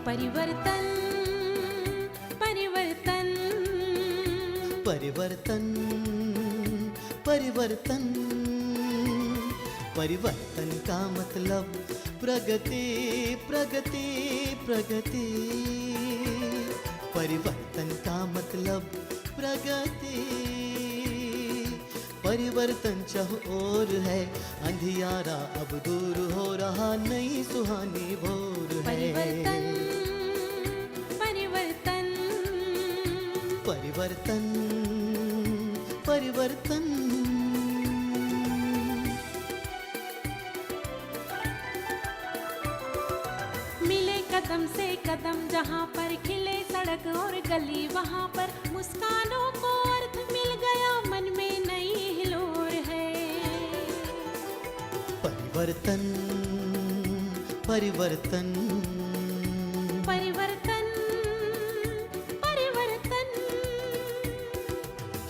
परिवर्तन परिवर्तन परिवर्तन परिवर्तन परिवर्तन का मतलब प्रगति प्रगति प्रगति। परिवर्तन का मतलब प्रगति। परिवर्तन चाह और है, अंधियारा अब दूर हो रहा, नई सुहानी भोर है। परिवर्तन परिवर्तन परिवर्तन परिवर्तन। मिले कदम से कदम, जहाँ पर खिले सड़क और गली, वहाँ पर मुस्कानों को अर्थ मिल गया, मन में नई हिलोर है। परिवर्तन परिवर्तन परिवर्तन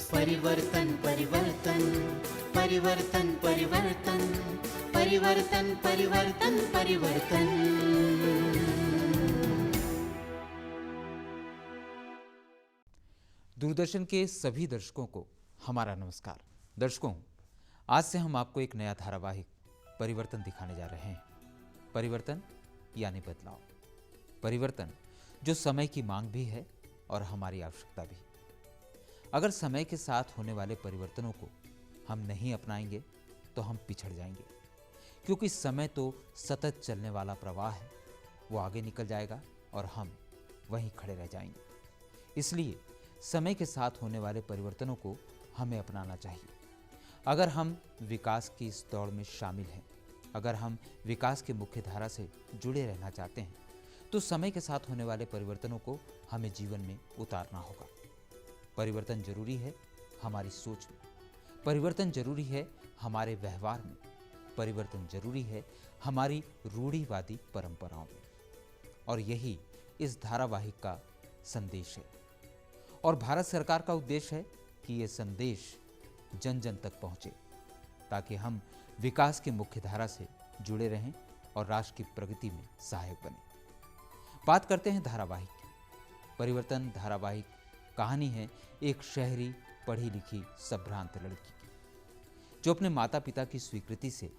परिवर्तन परिवर्तन परिवर्तन परिवर्तन परिवर्तन परिवर्तन परिवर्तन परिवर्तन। दूरदर्शन के सभी दर्शकों को हमारा नमस्कार। दर्शकों, आज से हम आपको एक नया धारावाहिक परिवर्तन दिखाने जा रहे हैं। परिवर्तन यानी बदलाव। परिवर्तन जो समय की मांग भी है और हमारी आवश्यकता भी। अगर समय के साथ होने वाले परिवर्तनों को हम नहीं अपनाएंगे तो हम पिछड़ जाएंगे, क्योंकि समय तो सतत चलने वाला प्रवाह है। वो आगे निकल जाएगा और हम वहीं खड़े रह जाएंगे। इसलिए समय के साथ होने वाले परिवर्तनों को हमें अपनाना चाहिए। अगर हम विकास की इस दौड़ में शामिल हैं, अगर हम विकास की मुख्य धारा से जुड़े रहना चाहते हैं, तो समय के साथ होने वाले परिवर्तनों को हमें जीवन में उतारना होगा। परिवर्तन जरूरी है हमारी सोच में, परिवर्तन जरूरी है हमारे व्यवहार में, परिवर्तन जरूरी है हमारी रूढ़िवादी परंपराओं में। और यही इस धारावाहिक का संदेश है। और भारत सरकार का उद्देश्य है कि ये संदेश जन जन तक पहुंचे, ताकि हम विकास की मुख्य धारा से जुड़े रहें और राष्ट्र की प्रगति में सहायक बने। बात करते हैं धारावाहिक की। परिवर्तन धारावाहिक कहानी है एक शहरी पढ़ी लिखी संभ्रांत लड़की की, जो अपने माता पिता की स्वीकृति से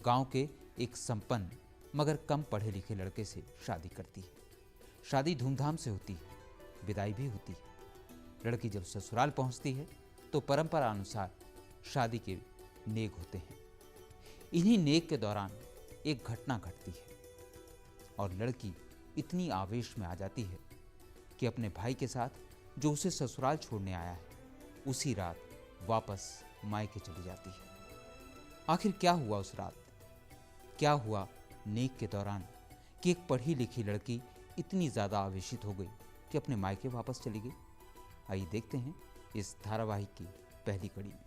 गांव के एक संपन्न मगर कम पढ़े लिखे लड़के से शादी करती है। शादी धूमधाम से होती है, विदाई भी होती है। लड़की जब ससुराल पहुंचती है तो परंपरा अनुसार शादी के नेग होते हैं। इन्हीं नेग के दौरान एक घटना घटती है और लड़की इतनी आवेश में आ जाती है कि अपने भाई के साथ, जो उसे ससुराल छोड़ने आया है, उसी रात वापस मायके चली जाती है। आखिर क्या हुआ उस रात? क्या हुआ नेग के दौरान कि एक पढ़ी लिखी लड़की इतनी ज़्यादा आवेशित हो गई कि अपने मायके वापस चली गई? आइए देखते हैं इस धारावाहिक की पहली कड़ी में।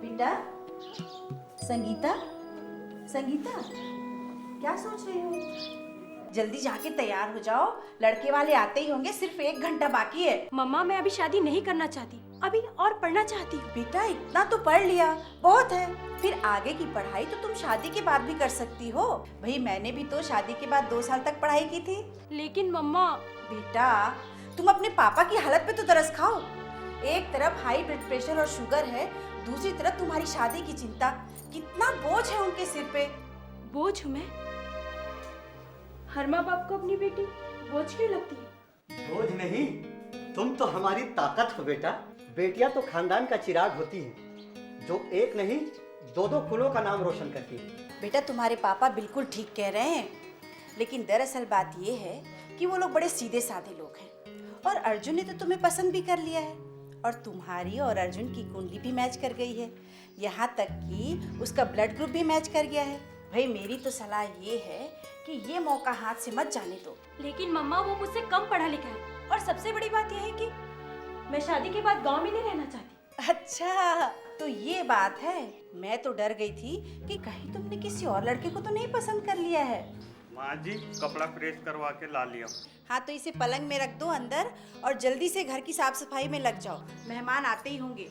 बेटा, संगीता, संगीता, क्या सोच रही हो? जल्दी जाके तैयार हो जाओ, लड़के वाले आते ही होंगे, सिर्फ 1 घंटा बाकी है। मम्मा, मैं अभी शादी नहीं करना चाहती, अभी और पढ़ना चाहती हूँ। बेटा, इतना तो पढ़ लिया, बहुत है। फिर आगे की पढ़ाई तो तुम शादी के बाद भी कर सकती हो। भाई, मैंने भी तो शादी के बाद 2 साल तक पढ़ाई की थी। लेकिन मम्मा। बेटा, तुम अपने पापा की हालत पे तो तरस खाओ। एक तरफ हाई ब्लड प्रेशर और शुगर है, दूसरी तरफ तुम्हारी शादी की चिंता। कितना बोझ है उनके सिर पे। बोझ हूँ मैं? हर माँ बाप को अपनी बेटी बोझ क्यों लगती है? बोझ नहीं, तुम तो हमारी ताकत हो बेटा। बेटियां तो खानदान का चिराग होती हैं, जो एक नहीं 2-2 कुलों का नाम रोशन करती है। बेटा, तुम्हारे पापा बिल्कुल ठीक कह रहे हैं, लेकिन दरअसल बात ये है कि वो लोग बड़े सीधे साधे लोग हैं। और अर्जुन ने तो तुम्हें पसंद भी कर लिया है, और तुम्हारी और अर्जुन की कुंडली भी मैच कर गई है। यहाँ तक कि उसका ब्लड ग्रुप भी मैच कर गया है। भाई, मेरी तो सलाह ये है कि ये मौका हाथ से मत जाने दो। लेकिन मम्मा, वो मुझसे कम पढ़ा लिखा है, और सबसे बड़ी बात यह है कि मैं शादी के बाद गांव में नहीं रहना चाहती। अच्छा, तो ये बात है। मैं तो डर गई थी कि कहीं तुमने किसी और लड़के को तो नहीं पसंद कर लिया है। माँ जी कपड़ा प्रेस करवा के ला लिया। हाँ तो इसे पलंग में रख दो अंदर और जल्दी से घर की साफ सफाई में लग जाओ, मेहमान आते ही होंगे।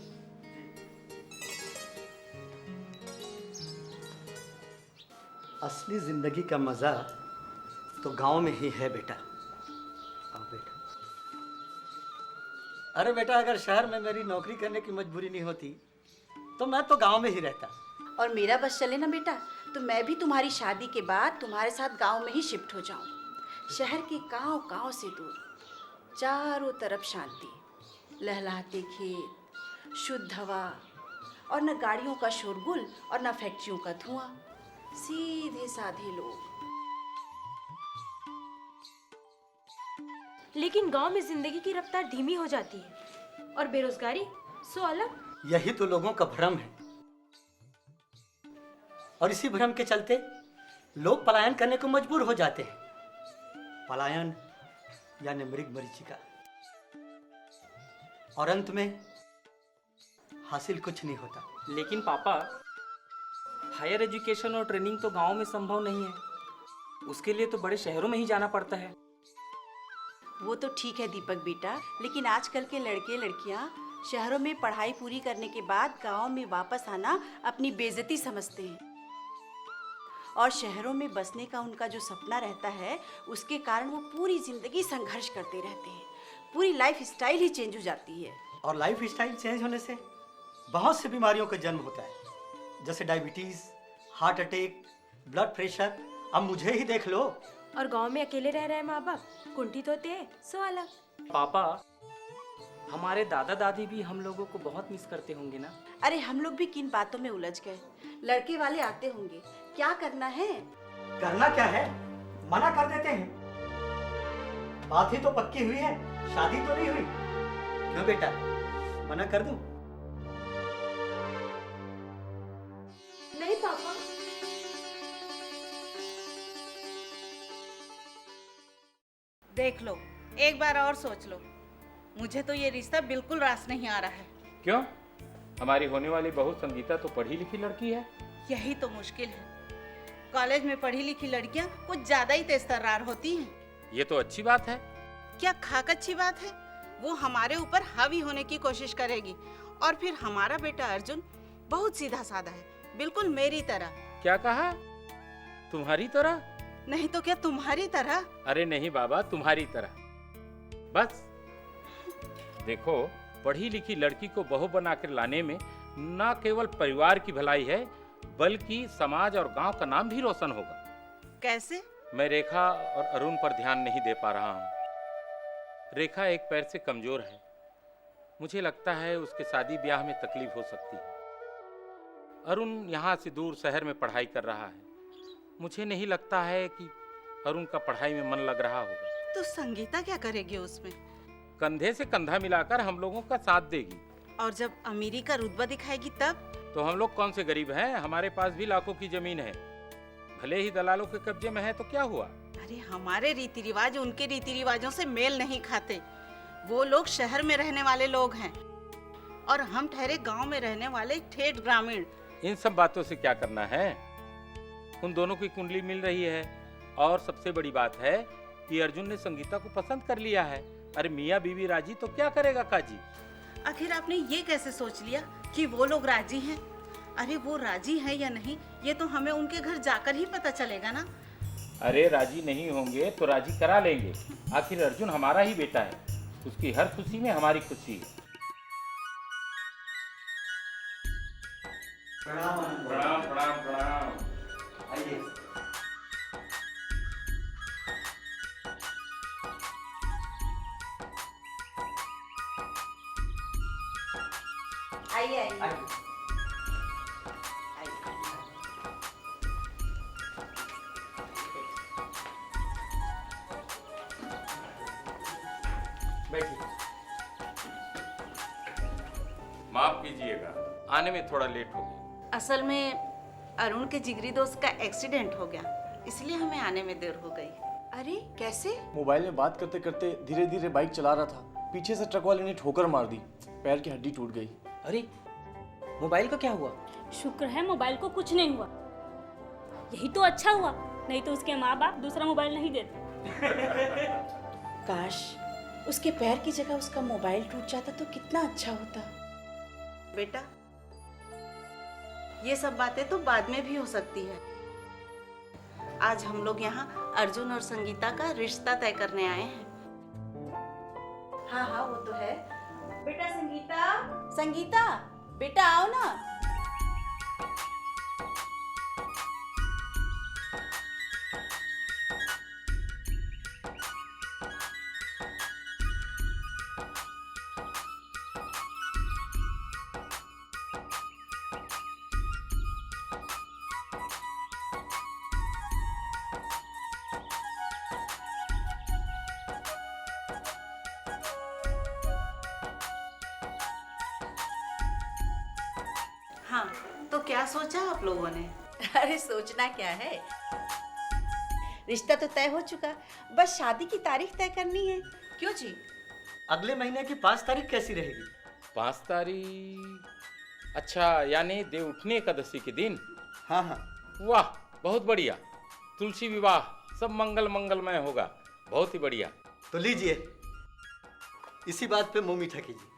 असली जिंदगी का मजा तो गांव में ही है बेटा। आओ बेटा। अरे बेटा, अगर शहर में मेरी नौकरी करने की मजबूरी नहीं होती तो मैं तो गांव में ही रहता। और मेरा बस चले ना बेटा तो मैं भी तुम्हारी शादी के बाद तुम्हारे साथ गांव में ही शिफ्ट हो जाऊं। शहर के गांव से दूर, चारों तरफ शांति, लहलहाते खेत, शुद्ध हवा, और न गाड़ियों का शोरगुल और न फैक्ट्रियों का धुआं, सीधे साधे लोग। लेकिन गांव में जिंदगी की रफ्तार धीमी हो जाती है और बेरोजगारी सो अलग। यही तो लोगों का भ्रम है, और इसी भ्रम के चलते लोग पलायन करने को मजबूर हो जाते हैं। पलायन यानी मृग मरीचिका, और अंत में हासिल कुछ नहीं होता। लेकिन पापा, हायर एजुकेशन और ट्रेनिंग तो गांव में संभव नहीं है, उसके लिए तो बड़े शहरों में ही जाना पड़ता है। वो तो ठीक है दीपक बेटा, लेकिन आजकल के लड़के लड़कियां शहरों में पढ़ाई पूरी करने के बाद गांव में वापस आना अपनी बेइज्जती समझते हैं, और शहरों में बसने का उनका जो सपना रहता है उसके कारण वो पूरी जिंदगी संघर्ष करते रहते हैं। पूरी लाइफ स्टाइल ही चेंज हो जाती है। और लाइफ स्टाइल चेंज होने से बहुत सी बीमारियों का जन्म होता है, जैसे diabetes, heart attack, blood pressure. अब मुझे ही देख लो। और गांव में अकेले रह रहे माँ बाप कुंठित होते हैं सो अलग। पापा, हमारे दादा दादी भी हम लोगों को बहुत मिस करते होंगे ना। अरे हम लोग भी किन बातों में उलझ गए। लड़के वाले आते होंगे, क्या करना है? करना क्या है, मना कर देते हैं। बात ही तो पक्की हुई है, शादी तो नहीं हुई। क्यों बेटा, मना कर दूं? नहीं पापा। देख लो, एक बार और सोच लो। मुझे तो ये रिश्ता बिल्कुल रास नहीं आ रहा है। क्यों? हमारी होने वाली बहू संगीता तो पढ़ी लिखी लड़की है। यही तो मुश्किल है। कॉलेज में पढ़ी लिखी लड़कियां कुछ ज्यादा ही तेजतर्रार होती हैं। ये तो अच्छी बात है। क्या खाक अच्छी बात है? वो हमारे ऊपर हावी होने की कोशिश करेगी, और फिर हमारा बेटा अर्जुन बहुत सीधा साधा है, बिल्कुल मेरी तरह। क्या कहा? तुम्हारी तरह? नहीं तो क्या तुम्हारी तरह? अरे नहीं बाबा, तुम्हारी तरह। बस देखो, पढ़ी लिखी लड़की को बहू बनाकर लाने में न केवल परिवार की भलाई है, बल्कि समाज और गांव का नाम भी रोशन होगा। कैसे? मैं रेखा और अरुण पर ध्यान नहीं दे पा रहा हूँ। रेखा एक पैर से कमजोर है। मुझे लगता है उसके शादी ब्याह में तकलीफ हो सकती है। अरुण यहाँ से दूर शहर में पढ़ाई कर रहा है। मुझे नहीं लगता है कि अरुण का पढ़ाई में मन लग रहा होगा। तो संगीता क्या करेगी उसमें? कंधे से कंधा मिलाकर हम लोगों का साथ देगी। और जब अमीरी का रुतबा दिखाएगी तब? तो हम लोग कौन से गरीब हैं? हमारे पास भी लाखों की जमीन है। भले ही दलालों के कब्जे में है तो क्या हुआ? अरे हमारे रीति रिवाज उनके रीति रिवाजों से मेल नहीं खाते। वो लोग शहर में रहने वाले लोग हैं और हम ठहरे गांव में रहने वाले ठेठ ग्रामीण। इन सब बातों से क्या करना है? उन दोनों की कुंडली मिल रही है, और सबसे बड़ी बात है कि अर्जुन ने संगीता को पसंद कर लिया है। अरे मियाँ बीवी राजी तो क्या करेगा काजी? आखिर आपने ये कैसे सोच लिया कि वो लोग राजी हैं? अरे वो राजी है या नहीं ये तो हमें उनके घर जाकर ही पता चलेगा ना। अरे राजी नहीं होंगे तो राजी करा लेंगे। आखिर अर्जुन हमारा ही बेटा है, उसकी हर खुशी में हमारी खुशी है। प्रणाम प्रणाम प्रणाम प्रणाम। आइए। आइए आइए आइए। बैठिए। माफ कीजिएगा, आने में थोड़ा लेट हो गया। असल में अरुण के जिगरी दोस्त का एक्सीडेंट हो गया, इसलिए हमें आने में देर हो गई। अरे कैसे? मोबाइल में बात करते करते धीरे धीरे बाइक चला रहा था, पीछे से ट्रक वाले ने ठोकर मार दी, पैर की हड्डी टूट गई। अरे मोबाइल का क्या हुआ? शुक्र है मोबाइल को कुछ नहीं हुआ। यही तो अच्छा हुआ, नहीं तो उसके माँ बाप दूसरा मोबाइल नहीं देते। काश उसके पैर की जगह उसका मोबाइल टूट जाता तो कितना अच्छा होता। बेटा, ये सब बातें तो बाद में भी हो सकती है। आज हम लोग यहाँ अर्जुन और संगीता का रिश्ता तय करने आए हैं। हाँ हाँ, वो तो है। बेटा संगीता, संगीता बेटा आओ ना। हाँ, तो क्या सोचा आप लोगों ने? अरे सोचना क्या है, रिश्ता तो तय हो चुका, बस शादी की तारीख तय करनी है। क्यों जी? अगले महीने की 5 तारीख कैसी रहेगी? 5 तारीख? अच्छा, यानी देवउठनी एकादशी के दिन? हाँ हाँ। वाह, बहुत बढ़िया। तुलसी विवाह सब मंगलमय होगा। बहुत ही बढ़िया। तो लीजिए, इसी बात पे मुंह मीठा कीजिए।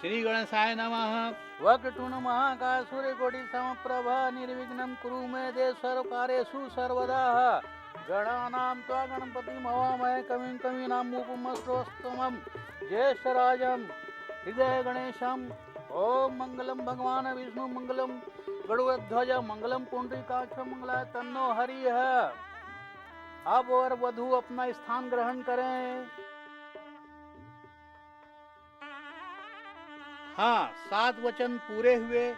श्री गणेशाय नमः। वक्रतुंड महाकाय सूर्यकोटि समप्रभ निर्विघ्नं कुरु मे देव सर्वकार्येषु सर्वदा। गणानां त्वा गणपतिं हवामहे कविं कवीनाम् उपमश्रवस्तमं ज्येष्ठराजं हृदय गणेशं। ओम मंगलम भगवान विष्णु मंगलम गरुड़ध्वज मंगलम पुंडरीकाक्ष मंगलाय तन्नो हरिः। अब वर वधु अपना स्थान ग्रहण करें। हाँ, 7 वचन पूरे हुए।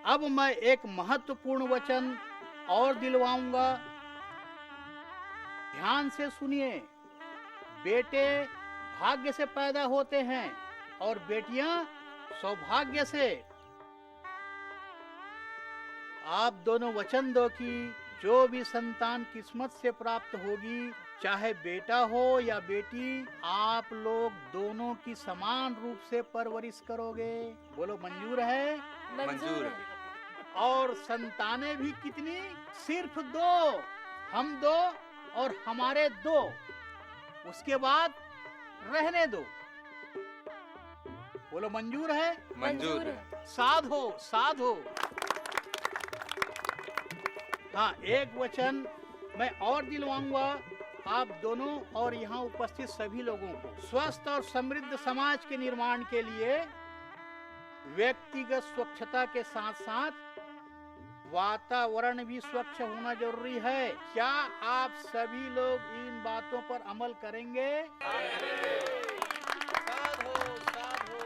अब मैं एक महत्वपूर्ण वचन और दिलवाऊंगा, ध्यान से सुनिए। बेटे भाग्य से पैदा होते हैं और बेटियां सौभाग्य से। आप दोनों वचन दो कि जो भी संतान किस्मत से प्राप्त होगी, चाहे बेटा हो या बेटी, आप लोग दोनों की समान रूप से परवरिश करोगे। बोलो मंजूर है? मंजूर है। और संतानें भी कितनी? सिर्फ 2, हम 2 और हमारे 2। उसके बाद रहने दो। बोलो मंजूर है? मंजूर है। साधो साधो। हाँ, एक वचन मैं और दिलवाऊंगा आप दोनों और यहाँ उपस्थित सभी लोगों को। स्वस्थ और समृद्ध समाज के निर्माण के लिए व्यक्तिगत स्वच्छता के साथ साथ वातावरण भी स्वच्छ होना जरूरी है। क्या आप सभी लोग इन बातों पर अमल करेंगे? साधो साधो।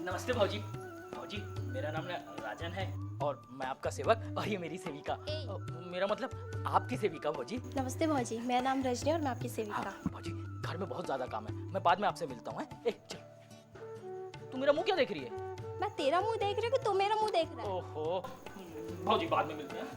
नमस्ते भाजी। भाजी, मेरा नाम राजन है और मैं आपका सेवक और ये मेरी सेविका। मेरा मतलब आपकी सेविका भाजी। नमस्ते भौजी, मेरा नाम रजनी और मैं आपकी सेविका। हाँ, भाजी घर में बहुत ज्यादा काम है, मैं बाद में आपसे मिलता हूँ। चल, तू मेरा मुंह क्या देख रही है? मैं तेरा मुंह देख रही हूँ कि तू मेरा मुंह देख रहा है? ओहो भाजी, बाद में मिलते हैं।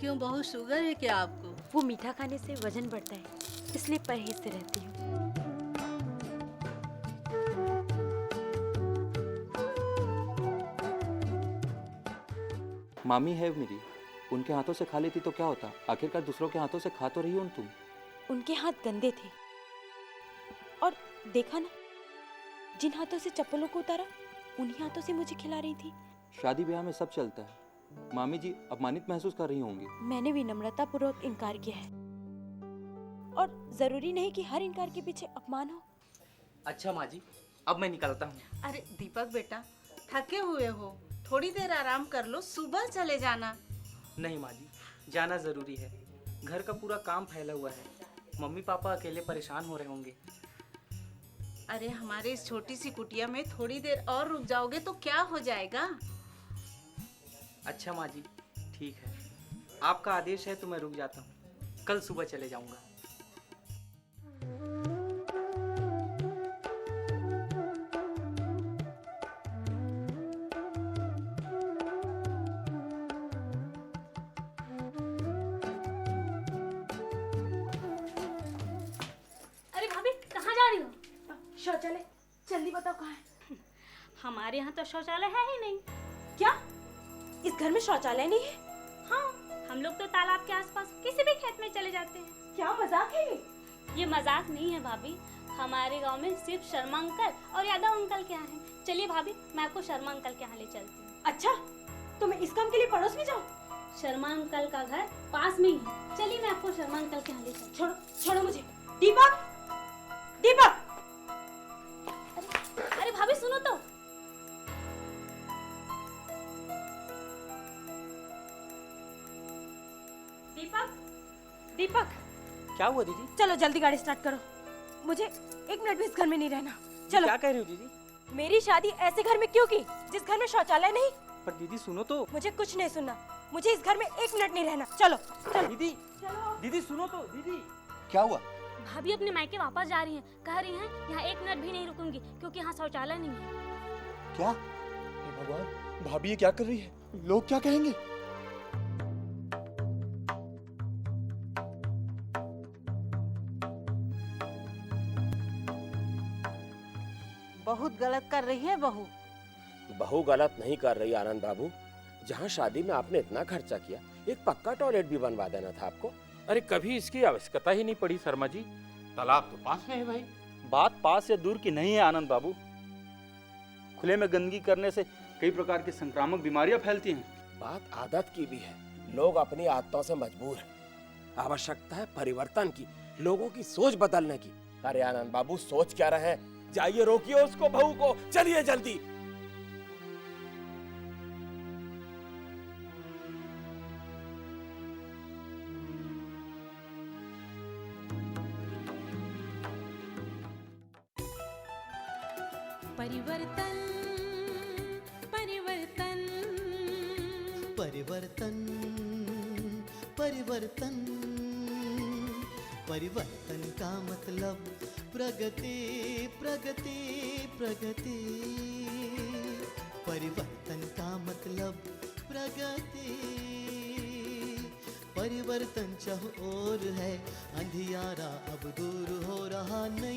क्यों, बहुत शुगर है क्या आपको? वो मीठा खाने से वजन बढ़ता है, इसलिए परहेज से रहती हूँ। मामी है मेरी, उनके हाथों से खा लेती तो क्या होता? आखिरकार दूसरों के हाथों से खा तो रही हो तुम। उनके हाथ गंदे थे और देखा ना, जिन हाथों से चप्पलों को उतारा उन्हीं हाथों से मुझे खिला रही थी। शादी ब्याह में सब चलता है। मामी जी अपमानित महसूस कर रही होंगी। मैंने भी नम्रता पूर्वक इनकार किया है और जरूरी नहीं कि हर इनकार के पीछे अपमान हो। अच्छा माँ जी, अब मैं निकलता हूँ। अरे दीपक बेटा, थके हुए हो, थोड़ी देर आराम कर लो, सुबह चले जाना। नहीं माँ जी, जाना ज़रूरी है। घर का पूरा काम फैला हुआ है, मम्मी पापा अकेले परेशान हो रहे होंगे। अरे हमारे इस छोटी सी कुटिया में थोड़ी देर और रुक जाओगे तो क्या हो जाएगा? अच्छा माँ जी, ठीक है, आपका आदेश है तो मैं रुक जाता हूँ, कल सुबह चले जाऊँगा। अरे भाभी कहाँ जा रही हो? शौचालय, जल्दी बताओ कहाँ है? हमारे यहाँ तो शौचालय है ही नहीं। क्या इस घर में शौचालय नहीं है? हाँ, हम लोग तो तालाब के आसपास किसी भी खेत में चले जाते हैं। क्या मजाक है ये मजाक नहीं है भाभी, हमारे गांव में सिर्फ शर्मा अंकल और यादव अंकल के यहाँ है। चलिए भाभी, मैं आपको शर्मा अंकल के यहाँ ले चलती हूँ। अच्छा, तो मैं इस काम के लिए पड़ोस में जाऊँ? शर्मा अंकल का घर पास में ही है, चलिए मैं आपको शर्मा अंकल के यहाँ ले चलती हूँ। छोड़ो मुझे। दीपक, दीपक! अरे भाभी सुनो तो। दीपक, दीपक! क्या हुआ दीदी? चलो जल्दी गाड़ी स्टार्ट करो, मुझे 1 मिनट भी इस घर में नहीं रहना। चलो। क्या कह रही हो दीदी? मेरी शादी ऐसे घर में क्यों की जिस घर में शौचालय नहीं? पर दीदी सुनो तो। मुझे कुछ नहीं सुनना, मुझे इस घर में 1 मिनट नहीं रहना। चलो चलो। दीदी, दीदी सुनो तो। दीदी क्या हुआ? भाभी अपने मायके वापस जा रही हैं, कह रही हैं यहाँ 1 मिनट भी नहीं रुकूंगी क्योंकि यहाँ शौचालय नहीं है। क्या? हे भगवान, भाभी ये क्या कर रही है? लोग क्या कहेंगे? बहुत गलत कर रही है बहू। बहू गलत नहीं कर रही आनंद बाबू। जहाँ शादी में आपने इतना खर्चा किया, एक पक्का टॉयलेट भी बनवा देना था आपको। अरे कभी इसकी आवश्यकता ही नहीं पड़ी शर्मा जी, तालाब तो पास में है भाई। बात पास या दूर की नहीं है आनंद बाबू, खुले में गंदगी करने से कई प्रकार की संक्रामक बीमारियां फैलती हैं। बात आदत की भी है, लोग अपनी आदतों से मजबूर हैं। आवश्यकता है परिवर्तन की, लोगों की सोच बदलने की। अरे आनंद बाबू, सोच क्या रहे? जाइए रोकिए उसको, बहू को, चलिए जल्दी। परिवर्तन परिवर्तन परिवर्तन परिवर्तन परिवर्तन का मतलब प्रगति प्रगति प्रगति। परिवर्तन का मतलब प्रगति। परिवर्तन चाहो और है, अंधियारा अब दूर हो रहा नहीं।